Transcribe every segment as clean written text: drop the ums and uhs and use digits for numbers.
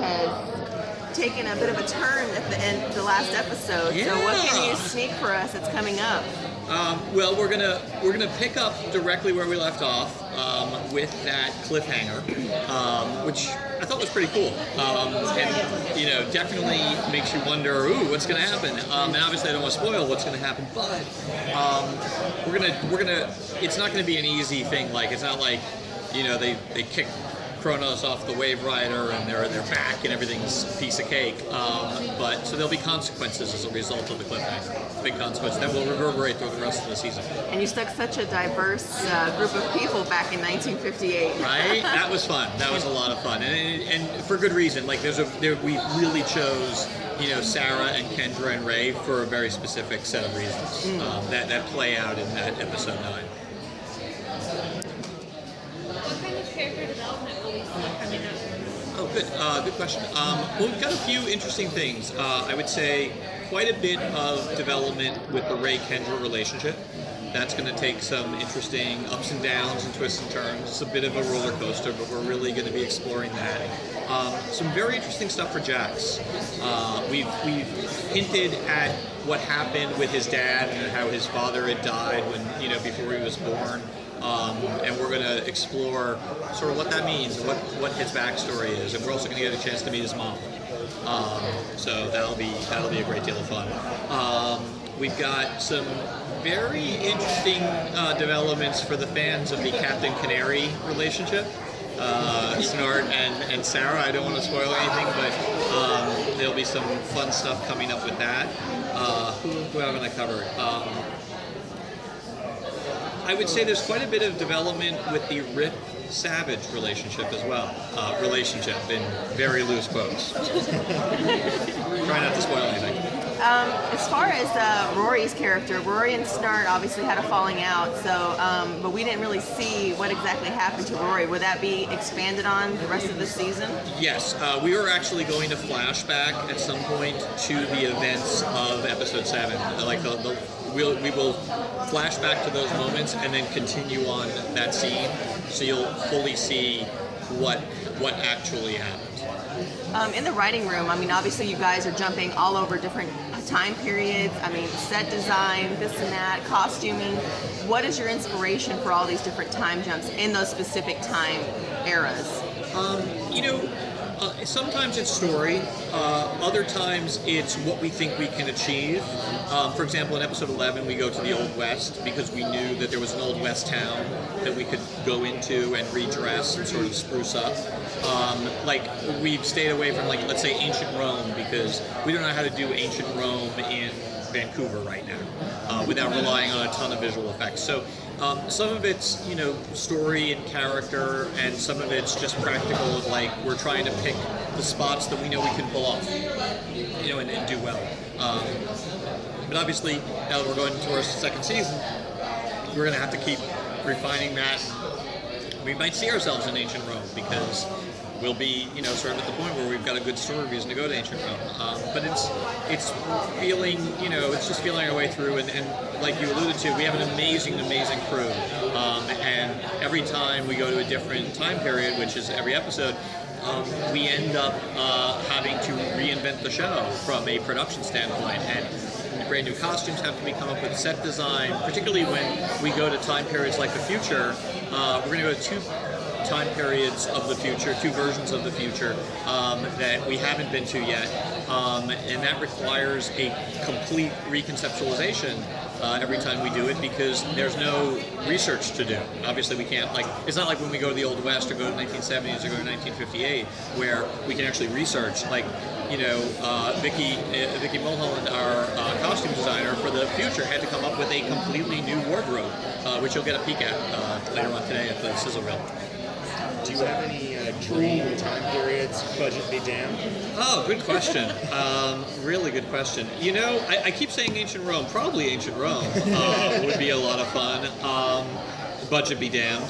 has taken a bit of a turn at the end, the last episode. Yeah. So what can you sneak for us that's coming up? Well, we're gonna pick up directly where we left off with that cliffhanger, which I thought was pretty cool, and you know, definitely makes you wonder, ooh, what's gonna happen? And obviously, I don't want to spoil what's gonna happen, but we're gonna. It's not gonna be an easy thing. Like, it's not like, you know, they kick Kronos off the Wave Rider and they're back and everything's a piece of cake. But so there'll be consequences as a result of the cliffhanger. Big consequences that will reverberate through the rest of the season. And you stuck such a diverse group of people back in 1958. Right? That was fun. That was a lot of fun, and for good reason. Like we really chose, you know, Sarah and Kendra and Ray for a very specific set of reasons that play out in that episode 9. What kind of character development will we see coming up? Oh, good question. Well, we've got a few interesting things. I would say quite a bit of development with the Ray-Kendra relationship. That's going to take some interesting ups and downs and twists and turns. It's a bit of a roller coaster, but we're really going to be exploring that. Some very interesting stuff for Jax. We've hinted at what happened with his dad and how his father had died when, you know, before he was born. And we're going to explore sort of what that means and what his backstory is, and we're also going to get a chance to meet his mom. So that'll be a great deal of fun. We've got some very interesting developments for the fans of the Captain Canary relationship. Snart and Sarah. I don't want to spoil anything, but there'll be some fun stuff coming up with that. Who haven't I covered? I would say there's quite a bit of development with the Rip Savage relationship as well. Relationship in very loose quotes. Try not to spoil anything. As far as Rory's character, Rory and Snart obviously had a falling out, so but we didn't really see what exactly happened to Rory. Would that be expanded on the rest of the season? Yes, we are actually going to flashback at some point to the events of episode 7. Like we will flash back to those moments and then continue on that scene, so you'll fully see what actually happened. In the writing room, I mean, obviously you guys are jumping all over different time periods. I mean, set design, this and that, costuming. What is your inspiration for all these different time jumps in those specific time eras? You know, sometimes it's story. Other times it's what we think we can achieve. For example, in episode 11, we go to the Old West because we knew that there was an Old West town that we could go into and redress and sort of spruce up. Like, we've stayed away from, like, let's say ancient Rome because we don't know how to do ancient Rome in Vancouver right now without relying on a ton of visual effects. So some of it's, you know, story and character, and some of it's just practical, like we're trying to pick the spots that we know we can pull off, you know, and do well. But obviously, now that we're going into our second season, we're going to have to keep refining that. We might see ourselves in ancient Rome because we'll be, you know, sort of at the point where we've got a good story reason to go to ancient Rome. But it's feeling, you know, it's just feeling our way through, and like you alluded to, we have an amazing crew. And every time we go to a different time period, which is every episode, we end up having to reinvent the show from a production standpoint, and brand new costumes have to be come up with, set design, particularly when we go to time periods like the future. We're going to go to 2 time periods of the future, 2 versions of the future that we haven't been to yet, and that requires a complete reconceptualization every time we do it because there's no research to do. Obviously, we can't, like, it's not like when we go to the Old West or go to 1970s or go to 1958 where we can actually research, like, you know, Vicky Mulholland, our costume designer for the future, had to come up with a completely new wardrobe, which you'll get a peek at later on today at the Sizzle Reel. Do you have any dream time periods, budget be damned? Oh, good question. Really good question. You know, I keep saying ancient Rome. Probably ancient Rome would be a lot of fun. Budget be damned.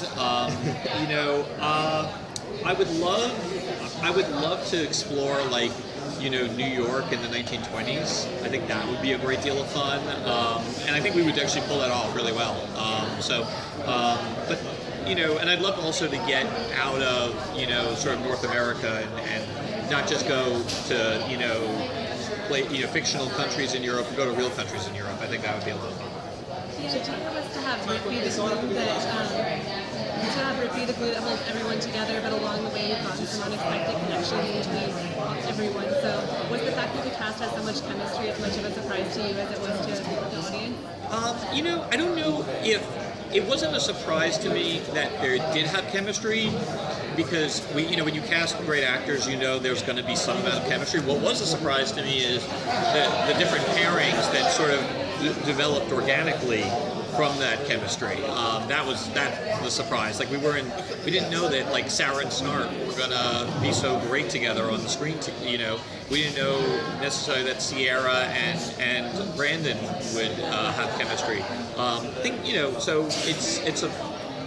You know, I would love to explore, like, you know, New York in the 1920s. I think that would be a great deal of fun, and I think we would actually pull that off really well. But you know, and I'd love also to get out of, you know, sort of North America and not just go to play fictional countries in Europe, go to real countries in Europe. I think that would be a lot of fun. Yeah, do you want us to have Rick be the glue that holds everyone together, but along the way you've gotten some unexpected connection between everyone. So was the fact that the cast had so much chemistry as much of a surprise to you as it was to the audience? I don't know if it wasn't a surprise to me that they did have chemistry, because when you cast great actors, there's going to be some amount of chemistry. What was a surprise to me is the different pairings that sort of developed organically from that chemistry. That's the surprise. Like we didn't know that like Sarah and Snart were gonna be so great together on the screen. We didn't know necessarily that Ciara and Brandon would have chemistry. I think so it's a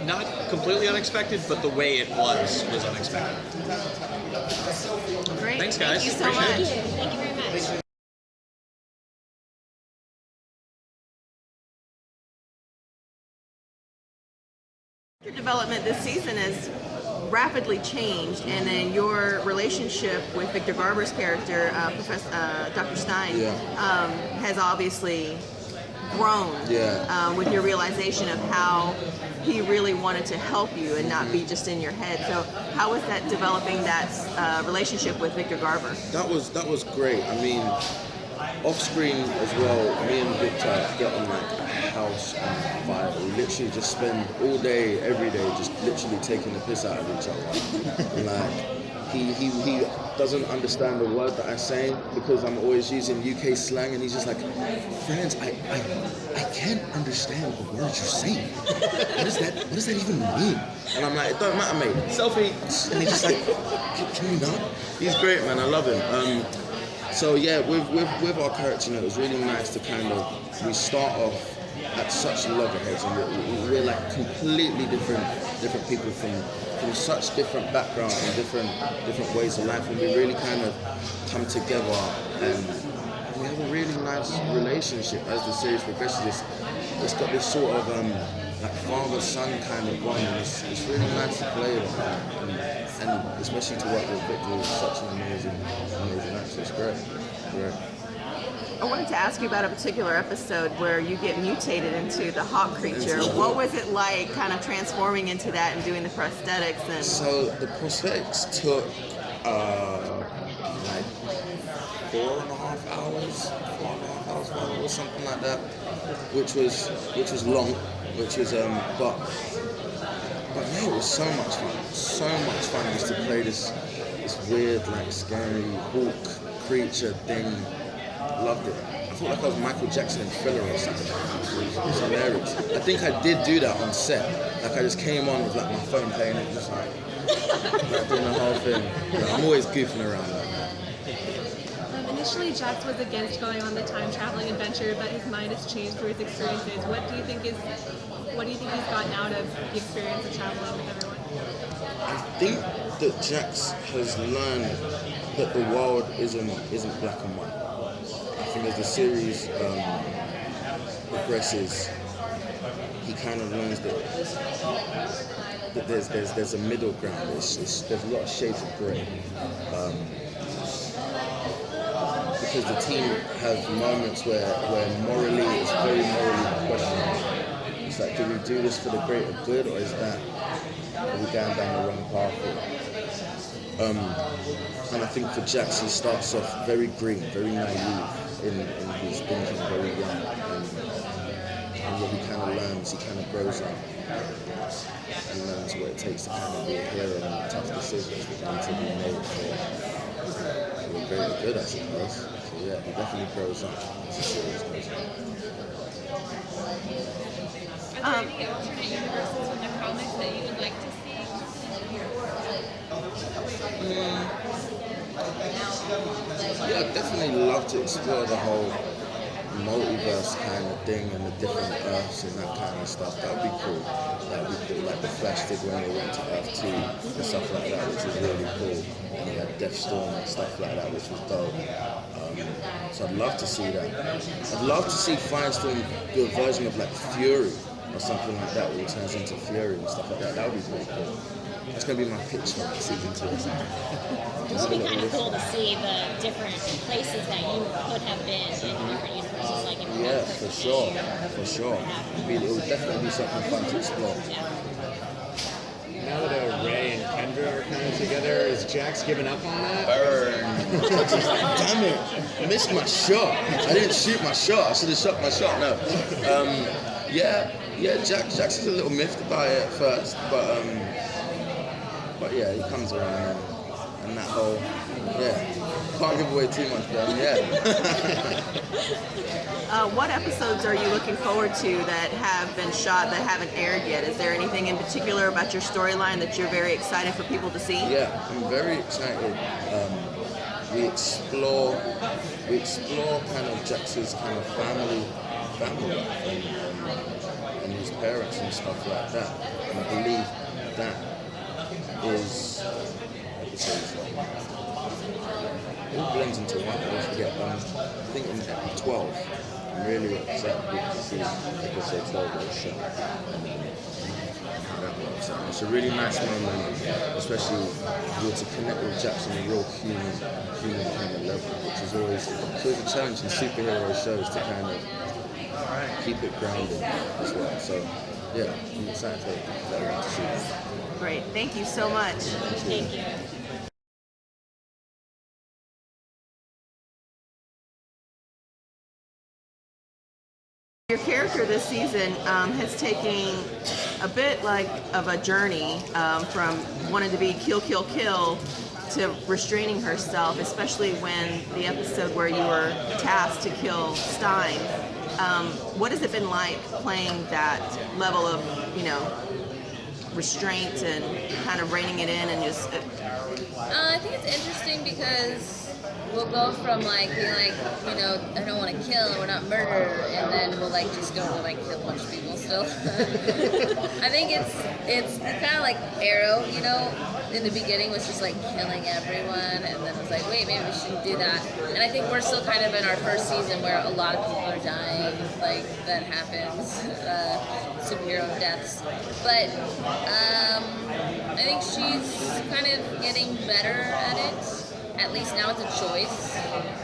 not completely unexpected, but the way it was unexpected. Great. Thanks, guys. Thank you so much. Thank you very much. Your development this season has rapidly changed, and then your relationship with Victor Garber's character, Dr. Stein, has obviously grown with your realization of how he really wanted to help you and not be just in your head. So how was that developing that relationship with Victor Garber? That was great. I mean, off screen as well, me and Victor get on like a house on fire. We literally just spend all day, every day, just literally taking the piss out of each other. And like, he doesn't understand the word that I say because I'm always using UK slang, and he's just like, Franz, I can't understand the words you're saying. What does that even mean? And I'm like, it don't matter, mate. Selfie. And he's just like, can you not? He's great, man. I love him. So yeah, with our character, it was really nice to we start off at such loggerheads, and we're like completely different people from such different backgrounds and different ways of life, and we really kind of come together, and we have a really nice relationship as the series progresses. It's got this sort of like father-son kind of bond, and it's really nice to play with, and especially to work with Victor, who's such an amazing actor. It's great. I wanted to ask you about a particular episode where you get mutated into the hawk creature. What was it like kind of transforming into that and doing the prosthetics? And so the prosthetics took like 4.5 hours, something like that, which was long, but yeah, it was so much fun just to play this weird, like, scary hawk creature thing. Loved it. I felt like I was Michael Jackson in Thriller or something. It was hilarious. I think I did do that on set. Like, I just came on with like my phone playing it, just like doing the whole thing. I'm always goofing around like that. Initially, Jax was against going on the time traveling adventure, but his mind has changed through his experiences. What do you think he's gotten out of the experience of traveling with everyone? I think that Jax has learned that the world isn't black and white. I think as the series progresses, he kind of learns that there's a middle ground. There's a lot of shades of grey. Because the team have moments where morally it's very morally questionable. It's like, do we do this for the greater good, or is that are we going down the wrong path here? And I think for Jax, he starts off very green, very naive in his thinking, very young. And what he kind of learns, he kind of grows up and learns what it takes to kind of be a hero and tough decisions that need to be made for the greater good, I suppose. So yeah, he definitely grows up as the series goes on. Are there any alternate universes from the comics that you would like to see? Yeah, I'd definitely love to explore the whole multiverse kind of thing and the different Earths and that kind of stuff. That would be cool. Like the Flash did when they went to Earth 2 and stuff like that, which was really cool. And you had Deathstorm and stuff like that, which was dope. So I'd love to see that. I'd love to see Firestorm do a version of like Fury or something like that, where he turns into Fury and stuff like that. That would be pretty cool. that's gonna be my pitch for season 2. It would be kind of cool to see the different places that you could have been in different universes, like in Yeah, for sure. It would definitely be something fun to explore. Now that Ray and Kendra are kind of together, is Jax giving up on that? Burn. Damn it. I missed my shot. I didn't shoot my shot. I should have shot my shot. No. Yeah, Jax is a little miffed about it at first, but yeah, he comes around and that whole, can't give away too much, but What episodes are you looking forward to that have been shot that haven't aired yet? Is there anything in particular about your storyline that you're very excited for people to see? Yeah, I'm very excited. We explore kind of Jax's kind of family life and his parents and stuff like that. And I believe that is episodes it all blends into one. I always forget. I think in 12, I'm really excited to see episode 12 of the show. It's a really nice moment, especially to connect with Jax on a real human kind of level, which is always a challenge in superhero shows to kind of keep it grounded as well. So yeah, I'm excited for everyone to see it. Great. Thank you so much. Thank you. Your character this season has taken a bit like of a journey from wanting to be kill, kill, kill to restraining herself, especially when the episode where you were tasked to kill Stein. What has it been like playing that level of, restraint and kind of reining it in and just... I think it's interesting because we'll go from like being like, I don't want to kill and we're not murder, and then we'll like just go to like kill a bunch of people still. I think it's kind of like Arrow, in the beginning was just like killing everyone, and then it was like, wait, maybe we shouldn't do that. And I think we're still kind of in our first season where a lot of people are dying, like that happens, superhero deaths. But I think she's kind of getting better at it. At least now it's a choice.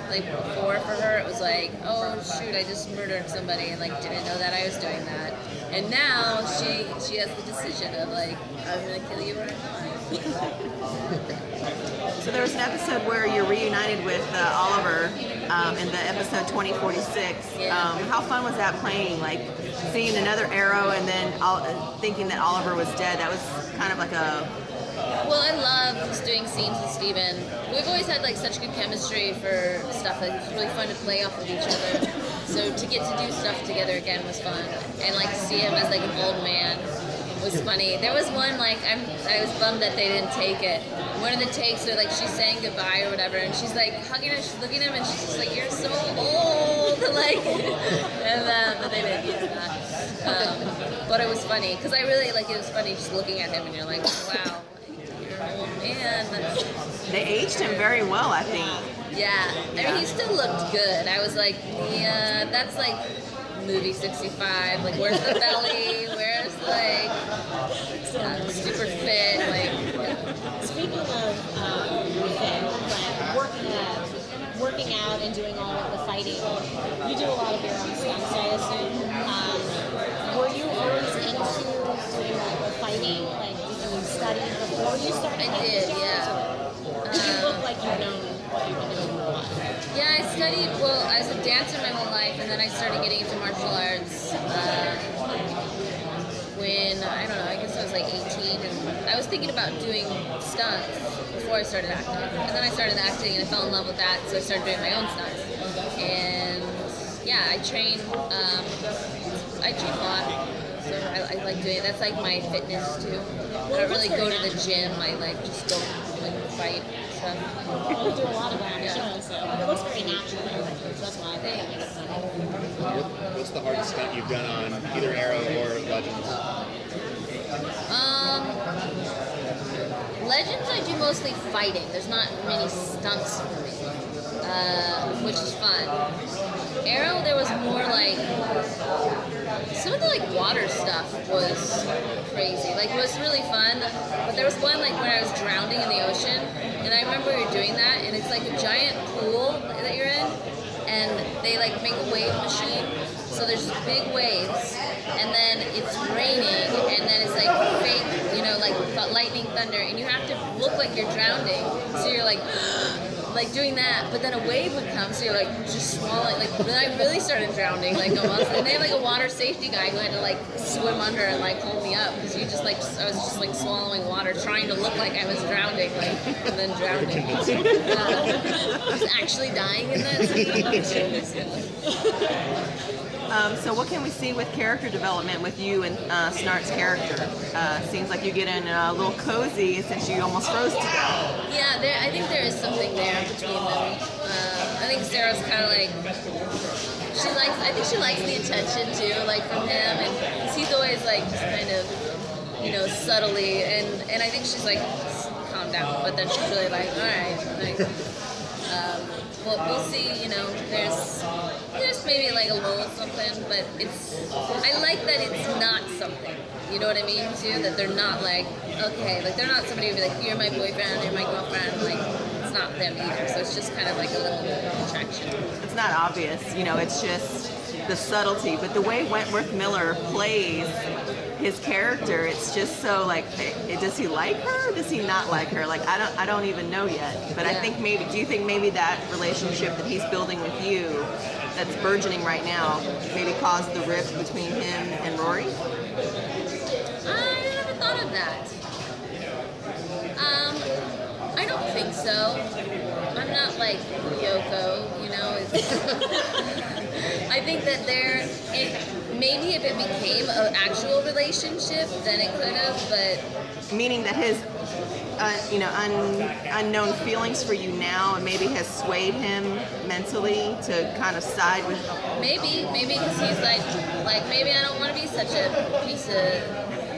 Like before for her it was like, oh shoot, I just murdered somebody and like didn't know that I was doing that. And now she has the decision of like, I'm gonna kill you or I'm not. So there was an episode where you're reunited with Oliver in the episode 2046. How fun was that playing? Like seeing another Arrow and then thinking that Oliver was dead. That was kind of like a... Well, I love just doing scenes with Steven. We've always had like such good chemistry for stuff that it's really fun to play off of each other. So to get to do stuff together again was fun. And like to see him as like an old man was funny. There was one like I was bummed that they didn't take it. One of the takes where like she's saying goodbye or whatever, and she's like hugging her, she's looking at him, and she's just like, "You're so old," like, and but they didn't use that. But it was funny because I really like it was funny just looking at him, and you're like, "Wow, you're an old man." They aged him very well, I think. Yeah, I mean he still looked good. I was like, yeah, that's like movie 65. Like, where's the belly? Where's like super fit? Like, Speaking of fit, like working out and doing all of the fighting, you do a lot of your own stunts, I assume. Were you always into doing like the fighting? Like, did you study before you started? I did, yeah. You look like you've known what you've been doing for a while. Yeah, I studied, well, I was a dancer my whole life, and then I started getting into martial arts when, I don't know, I guess I was like 18, and I was thinking about doing stunts before I started acting. And then I started acting, and I fell in love with that, so I started doing my own stunts. And yeah, I train a lot, so I like doing it. That's like my fitness too. I don't really go to the gym, I like just go like fight stuff. You do a lot of that on the show, so it looks very natural. That's why I think that makes sense. What's the hardest stunt you've done on either Arrow or Legends? Legends I do mostly fighting. There's not many stunts for me, which is fun. Arrow, there was more like some of the like water stuff was crazy. Like it was really fun, but there was one like when I was drowning in the ocean, and I remember we were doing that, and it's like a giant pool that you're in, and they like make a wave machine. So there's big waves, and then it's raining, and then it's like fake, you know, like lightning, thunder, and you have to look like you're drowning. So you're like doing that, but then a wave would come, so you're like just swallowing. Like then I really started drowning, like almost. And they have like a water safety guy who had to like swim under and like hold me up because I was just like swallowing water, trying to look like I was drowning, like and then drowning. I was actually dying in that scene. So what can we see with character development with you and Snart's character? Seems like you get in a little cozy since you almost froze to death. Yeah, I think there is something there between them. I think Sarah's kind of like, I think she likes the attention too, like from him, and he's always like just kind of, you know, subtly, and I think she's like, calm down, but then she's really like, all right, like, we'll see, you know, there's maybe like a little something, but I like that it's not something, you know what I mean, too, that they're not like, okay, like they're not somebody who'd be like, you're my boyfriend, you're my girlfriend, like, it's not them either, so it's just kind of like a little attraction. It's not obvious, you know, it's just the subtlety, but the way Wentworth Miller plays his character, it's just so like, does he like her or does he not like her? Like I don't even know yet. But yeah. I think do you think maybe that relationship that he's building with you, that's burgeoning right now, maybe caused the rift between him and Rory? I never thought of that. I don't think so. I'm not like Yoko, you know. I think that maybe if it became an actual relationship, then it could have, but... Meaning that his, unknown feelings for you now maybe has swayed him mentally to kind of side with... Maybe because he's like maybe I don't want to be such a piece of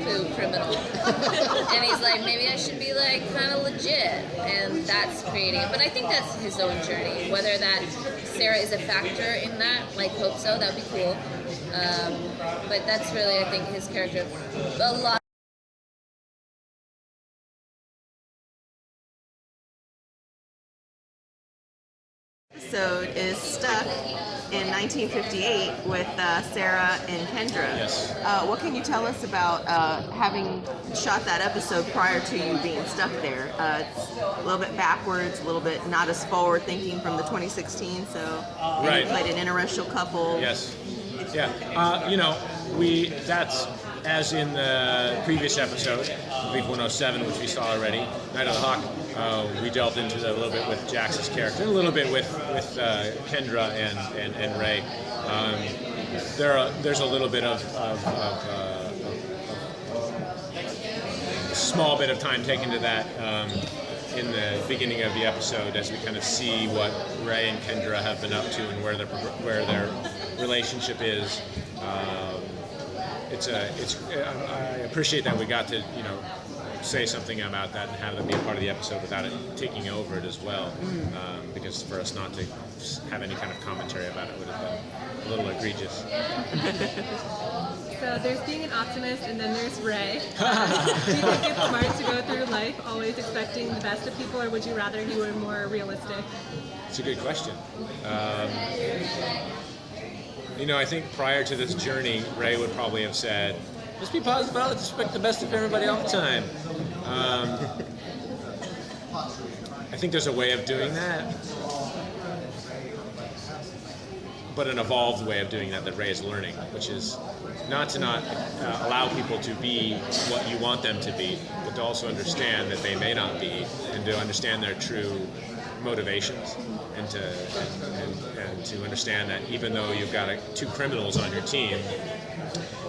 poo criminal. And he's like, maybe I should be like kind of legit, and that's creating it. But I think that's his own journey. Whether that Sarah is a factor in that, like, hope so, that'd be cool. But that's really, I think, his character. A lot. Episode is stuck in 1958 with Sarah and Kendra. Yes. What can you tell us about having shot that episode prior to you being stuck there? It's a little bit backwards, a little bit not as forward thinking from the 2016. So right. You played an interracial couple. Yes. Yeah. That's as in the previous episode, I believe 107, which we saw already, Night of the Hawk. We delved into that a little bit with Jax's character, a little bit with Kendra and Ray. There's a little bit of a small bit of time taken to that in the beginning of the episode as we kind of see what Ray and Kendra have been up to and where their relationship is. I appreciate that we got to, say something about that and have them be a part of the episode without it taking over it as well. Because for us not to have any kind of commentary about it would have been a little egregious. So there's being an optimist, and then there's Ray. Do you think it's smart to go through life always expecting the best of people, or would you rather you were more realistic? It's a good question. I think prior to this journey, Ray would probably have said, just be positive, I'll expect the best of everybody all the time. I think there's a way of doing that, but an evolved way of doing that Ray is learning, which is not allow people to be what you want them to be, but to also understand that they may not be, and to understand their true motivations, and to understand that even though you've got two criminals on your team,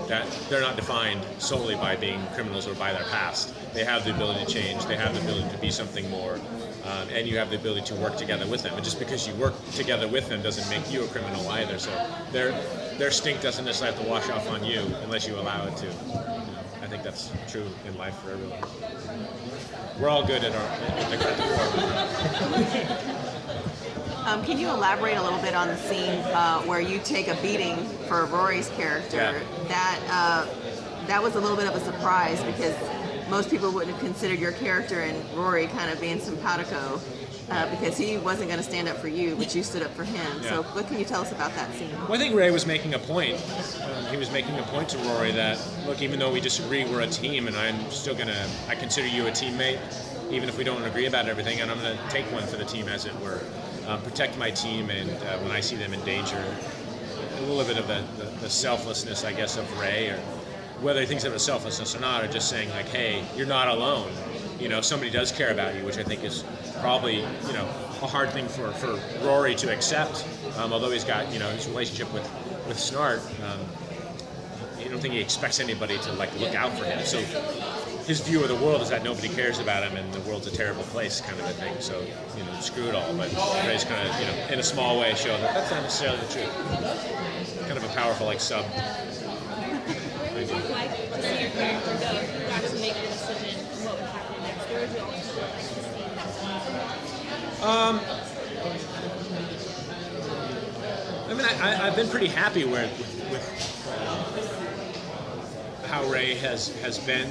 that they're not defined solely by being criminals or by their past. They have the ability to change, they have the ability to be something more, and you have the ability to work together with them. And just because you work together with them doesn't make you a criminal either. So their stink doesn't necessarily have to wash off on you unless you allow it to. think that's true in life for everyone. We're all good at the core. Can you elaborate a little bit on the scene where you take a beating for Rory's character? Yeah. That was a little bit of a surprise because most people wouldn't have considered your character and Rory kind of being simpatico because he wasn't going to stand up for you, but you stood up for him. Yeah. So what can you tell us about that scene? Well, I think Ray was making a point. He was making a point to Rory that, look, even though we disagree, we're a team, and I consider you a teammate, even if we don't agree about everything, and I'm going to take one for the team, as it were. Protect my team, and when I see them in danger, a little bit of the selflessness, I guess, of Ray, or whether he thinks of it as selflessness or not, or just saying like, hey, you're not alone. Somebody does care about you, which I think is probably, a hard thing for Rory to accept. Although he's got, his relationship with Snart, I don't think he expects anybody to look out for him. So his view of the world is that nobody cares about him and the world's a terrible place, kind of a thing. So, screw it all. But Ray's kind of, in a small way, show that that's not necessarily the truth. Kind of a powerful, sub. Like to see your character go, if you got to make a decision, what would happen next? Where would you ultimately like to see that? I've been pretty happy with how Ray has been.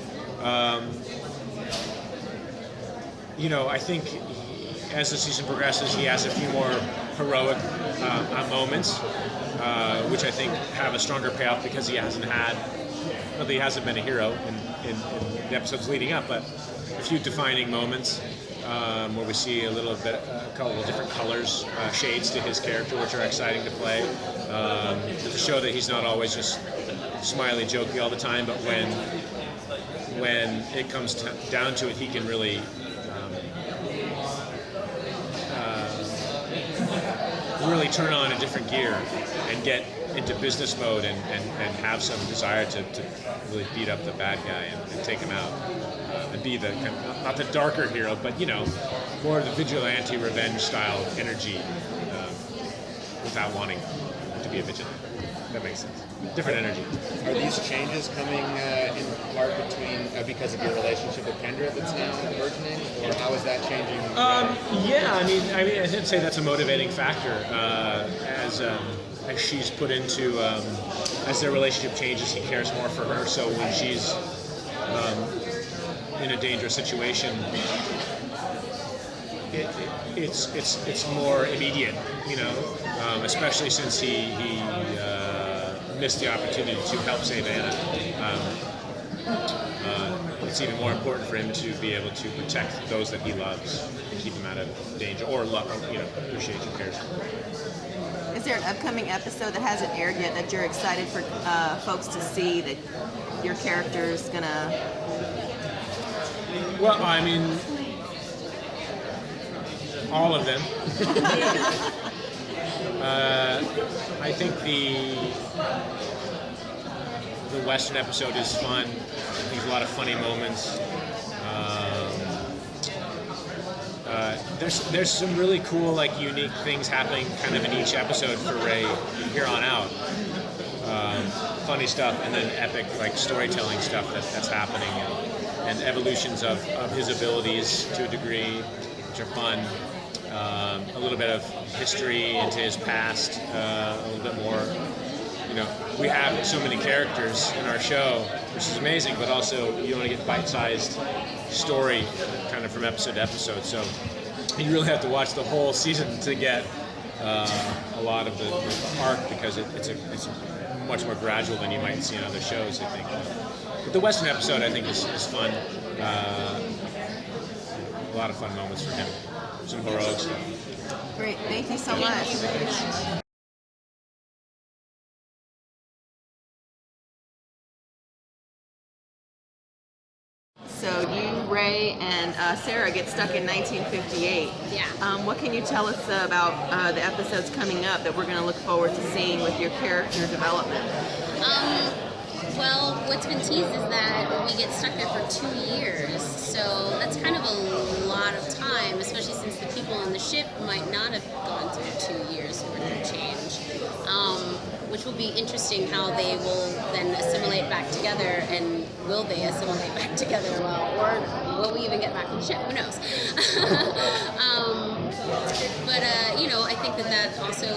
I think as the season progresses, he has a few more heroic moments, which I think have a stronger payoff because he hasn't been a hero in the episodes leading up, but a few defining moments where we see a couple of different colors, shades to his character, which are exciting to play. To show that he's not always just smiley, jokey all the time, but when it comes down to it, he can really really turn on a different gear and get into business mode and have some desire to really beat up the bad guy and take him out and be the not the darker hero, but more of the vigilante revenge style energy without wanting to be a vigilante. That makes sense. Different energy. Are these changes coming in part because of your relationship with Kendra that's now burgeoning, or how is that changing? I didn't say that's a motivating factor as she's put into as their relationship changes, he cares more for her. So when she's in a dangerous situation, it's more immediate, especially since he missed the opportunity to help save Anna. It's even more important for him to be able to protect those that he loves and keep them out of danger, or appreciate and cares for. Is there an upcoming episode that hasn't aired yet that you're excited for folks to see that your character's gonna? Well, all of them. I think the Western episode is fun. There's a lot of funny moments. There's some really cool, unique things happening kind of in each episode for Ray here on out. Funny stuff, and then epic storytelling stuff that's happening, and evolutions of his abilities to a degree, which are fun. A little bit of history into his past, a little bit more. We have so many characters in our show, which is amazing, but also you want to get bite-sized story kind of from episode to episode. So you really have to watch the whole season to get a lot of the arc, because it's much more gradual than you might see in other shows, I think. But the Western episode, I think, is fun. A lot of fun moments for him. Some heroic stuff. Great, thank you so much. So you, Ray, and Sarah get stuck in 1958. Yeah. What can you tell us about the episodes coming up that we're going to look forward to seeing with your character development? Well, what's been teased is that we get stuck there for 2 years, so that's kind of a lot of time, especially since the people on the ship might not have gone through 2 years for their change, which will be interesting how they will then assimilate back together, and will they assimilate back together well, or will we even get back on the ship? Who knows? But I think that also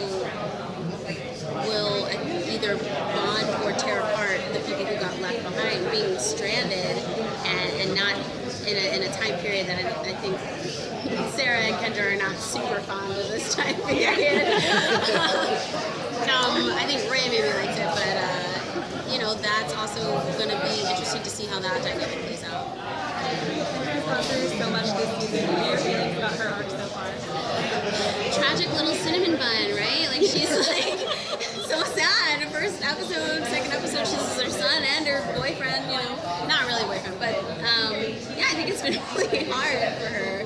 will either bond or tear apart the people who got left behind, being stranded and not in a time period that I think Ciara and Kendra are not super fond of this time period. I think Ray maybe likes it, but that's also going to be interesting to see how that dynamic plays out. Kendra's gone through so much this season. What are your feelings about her arc so far? Tragic little cinnamon bun, right? Like, she's like so sad. First episode, second episode, she loses her son and her boyfriend. Not really boyfriend, but I think it's been really hard for her.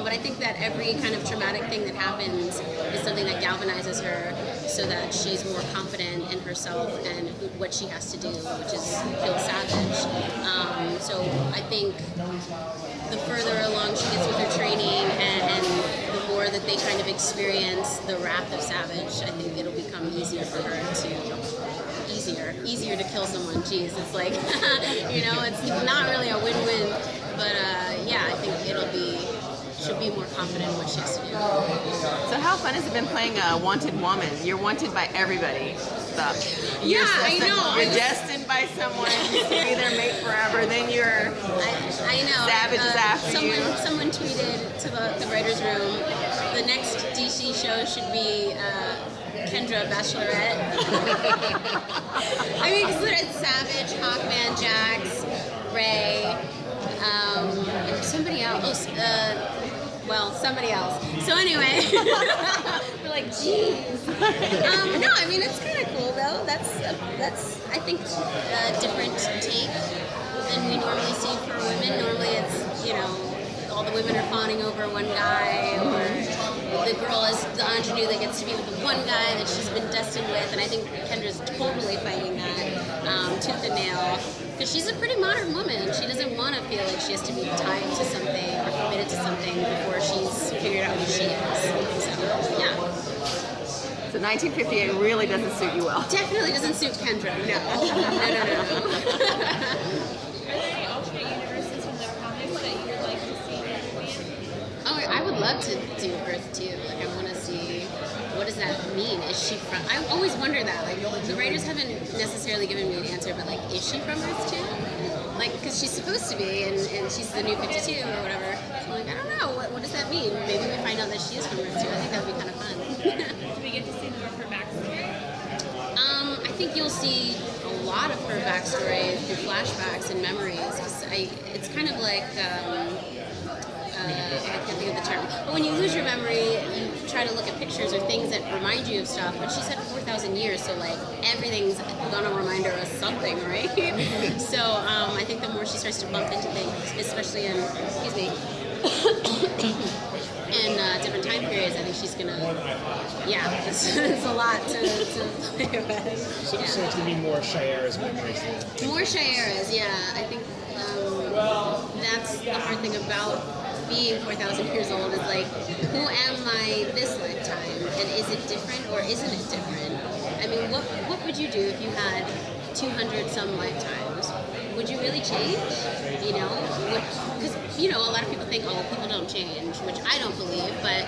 But I think that every kind of traumatic thing that happens is something that galvanizes her, so that she's more confident in herself and what she has to do, which is kill Savage. So I think the further along she gets with her training and the more that they kind of experience the wrath of Savage, I think it'll become easier for her to easier to kill someone. Jeez, it's like it's not really a win-win, but I think she'll be more confident in what she has to do. So how fun has it been playing a wanted woman? You're wanted by everybody. I know. You're destined by someone to be their mate forever. Then you're I know. Savage is after you. Someone tweeted to the writers' room, the next DC show should be Kendra Bachelorette. I mean, because it's Savage, Hawkman, Jax, Ray, and somebody else. Somebody else. So anyway, we're like, geez. No, I mean, it's kind of cool though. That's I think a different take than we normally see for women. Normally it's all the women are fawning over one guy, or the girl is the ingenue that gets to be with the one guy that she's been destined with. And I think Kendra's totally fighting that tooth and nail, because she's a pretty modern woman. She doesn't want to feel like she has to be tied to something or committed to something before she's figured out who she is. So, yeah. So 1958 really doesn't suit you well. Definitely doesn't suit Kendra. No. Are there any alternate universes from their comics that you would like to see her be in? Oh, I would love to do Earth 2. Like, I want to see, what does that mean? Is she from... I always wonder that. Like, the writers haven't necessarily given me an answer, but, like, is she from Earth 2? Like, because she's supposed to be, and she's the new 52 or whatever. So I'm like, I don't know. What does that mean? Maybe we find out that she is from Earth 2. I think that would be kind of fun. Do we get to see more of her backstory? I think you'll see a lot of her backstory through flashbacks and memories. It's kind of like... I can't think of the term. But when you lose your memory, you try to look at pictures or things that remind you of stuff. But she's had 4,000 years, so like everything's gonna remind her of something, right? So I think the more she starts to bump into things, especially in, in different time periods, I think she's gonna, it's a lot to play with. So it's gonna be more Ciara's memories. More Ciara's, yeah. I think that's the hard thing about being 4,000 years old, is like, who am I this lifetime? And is it different or isn't it different? I mean, what would you do if you had 200 some lifetimes? Would you really change? Because, a lot of people think, oh, people don't change, which I don't believe, but,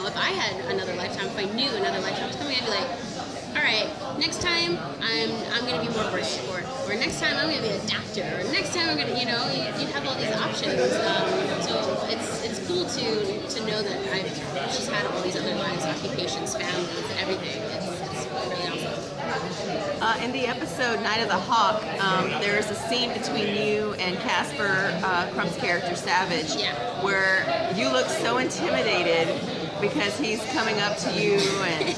if I had another lifetime, if I knew another lifetime was coming, I'd be like, all right, next time I'm going to be more British, or next time I'm going to be a doctor, or next time I'm going to, you have all these options. So it's cool to know that she's had all these other lives, occupations, families, everything. It's really awesome. In the episode Night of the Hawk, there's a scene between you and Casper Crump's character, Savage, where you look so intimidated because he's coming up to you, and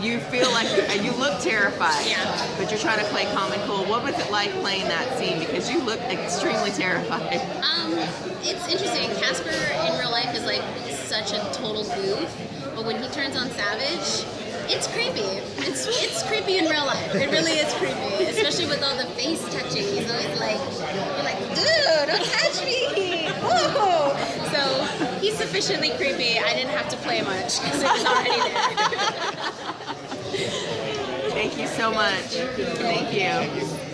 you feel like you look terrified, but you're trying to play calm and cool. What was it like playing that scene? Because you look extremely terrified. It's interesting. Casper in real life is like such a total goof, but when he turns on Savage, it's creepy. It's creepy in real life. It really is creepy, especially with all the face touching. He's always like, you're like, dude, don't touch me. Whoa. So he's sufficiently creepy. I didn't have to play much because it was already there. so much. Thank you.